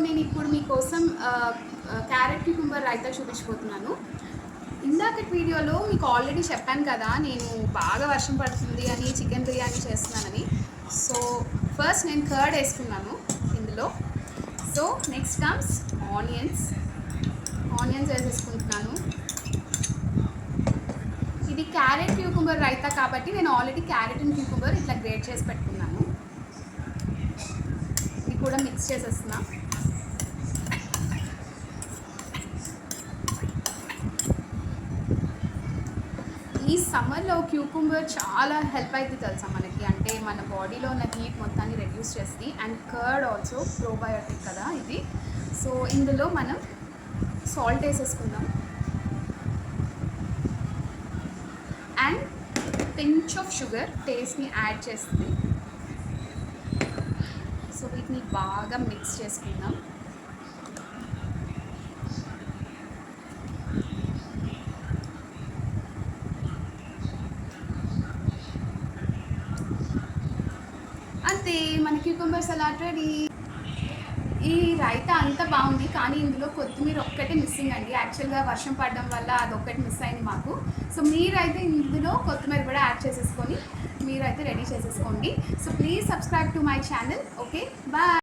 నేను ఇప్పుడు మీకోసం క్యారెట్ క్యూకుంబర్ రైతా చూపించబోతున్నాను. ఇందాకటి వీడియోలో మీకు ఆల్రెడీ చెప్పాను కదా, నేను బాగా వర్షం పడుతుంది అని చికెన్ బిర్యానీ చేస్తున్నానని. సో ఫస్ట్ నేను కర్డ్ వేసుకున్నాను ఇందులో. సో నెక్స్ట్ కమ్స్ ఆనియన్స్ వేసేసుకుంటున్నాను. ఇది క్యారెట్ క్యూకుంబర్ రైతా కాబట్టి నేను ఆల్రెడీ క్యారెట్ అండ్ క్యూకుంబర్ ఇట్లా గ్రేట్ చేసి పెట్టుకున్నాను. ఇది కూడా మిక్స్ చేసేస్తున్నా. ఈ సమ్మర్లో క్యూకుంబర్ చాలా హెల్ప్ అవుతుంది తెలుసా మనకి, అంటే మన బాడీలో ఉన్న హీట్ మొత్తాన్ని రెడ్యూస్ చేస్తుంది. అండ్ కర్డ్ ఆల్సో ప్రోబయోటిక్ కదా ఇది. సో ఇందులో మనం సాల్ట్ వేసేసుకుందాం అండ్ పించ్ ఆఫ్ షుగర్ టేస్ట్ని యాడ్ చేస్తుంది. సో వీటిని బాగా మిక్స్ చేసుకుందాం. అంతే, మన క్యూకుంబర్ సలాడ్ రెడీ. ఈ రైతా అంతా బాగుంది, కానీ ఇందులో కొత్తిమీర ఒక్కటే మిస్సింగ్ అండి. యాక్చువల్గా వర్షం పడడం వల్ల అదొక్కటి మిస్ అయింది మాకు. సో మీరైతే ఇందులో కొత్తిమీర కూడా యాడ్ చేసేసుకొని మీరైతే రెడీ చేసేసుకోండి. So please subscribe to my channel. Okay, bye.